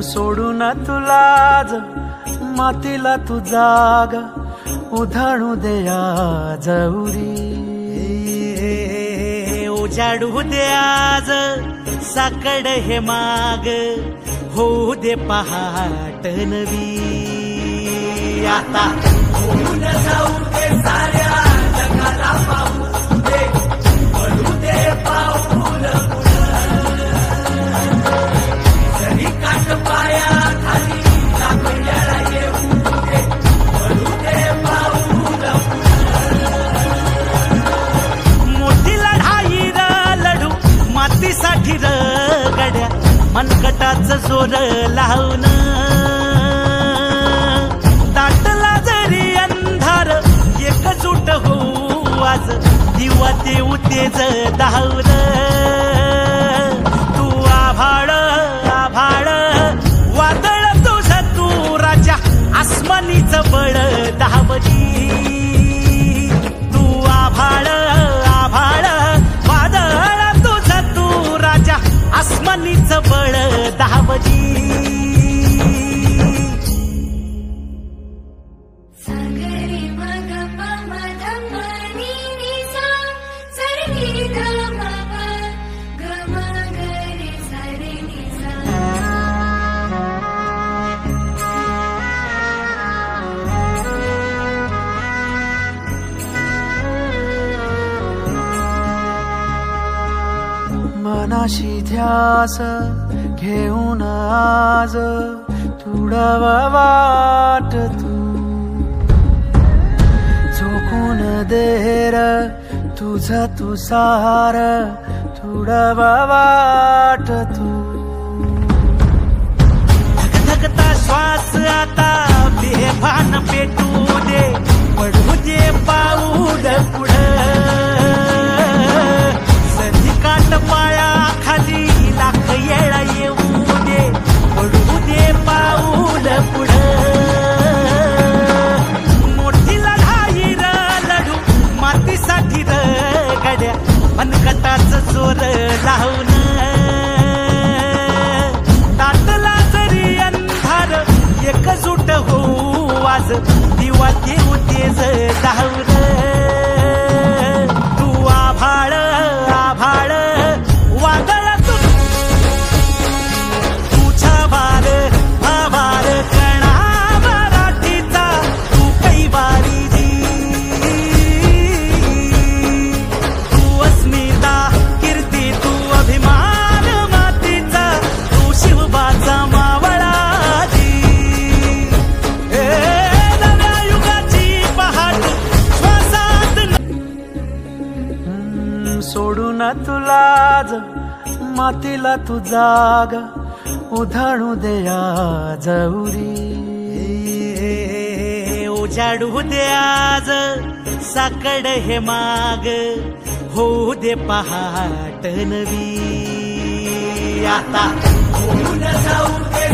सोडून तुलाज मातीला तू जाग उधाणू दया जवरी उजाडू दे आज साकड हे माग होऊ दे पहाट नवी आता होऊन जाऊ दे साऱ्या जगाला पाहू दे पडू दे पाऊल जरी काट पाया खाली लागल्याला येऊ दे पडू दे पाऊल मोठी लढाई लढू मातीसाठी गड्या मनगटाचं जोर लावून दाटला जरी अंधार एकजूट होऊ आज दिवा देऊ तेज धावून तू आभाळ आभाळ वादळ तुझं तू राजा आसमानीचं बळ धावली तू आभाळ आभाळ वादळ तुझं तू राजा आसमानीचं बळ धावली मनाशी ध्यास घेऊन आज तुडावा वाट तू झोकून देर तुझं तू सार तुडावा वाट तू धगधगता श्वास आता बेभान पेटू दे पडू दे पाऊल पुढं काट पाया खाली लाख येळा येऊ दे पडू दे पाऊल पुढं मोठी लढाई लढू मातीसाठी गड्या मनगटाचं जोर लावून दाटला जरी अंधार एकजूट होऊ आज दिवा देऊ तेज धावून तू आभाळ आभाळ वादळ तुझा वार आभार कणा मराठीचा तू कैवारी तू अस्मिता कीर्ती तू अभिमान मातीचा तू शिवबाचा मावळा नव्या युगाची पहाट श्वासात सोडून तुलाज मातीला तू जाग उधाणू दया जवरी उजाडू दे आज साकड हे माग होऊ दे पहाट नवी आता होऊन जाऊ दे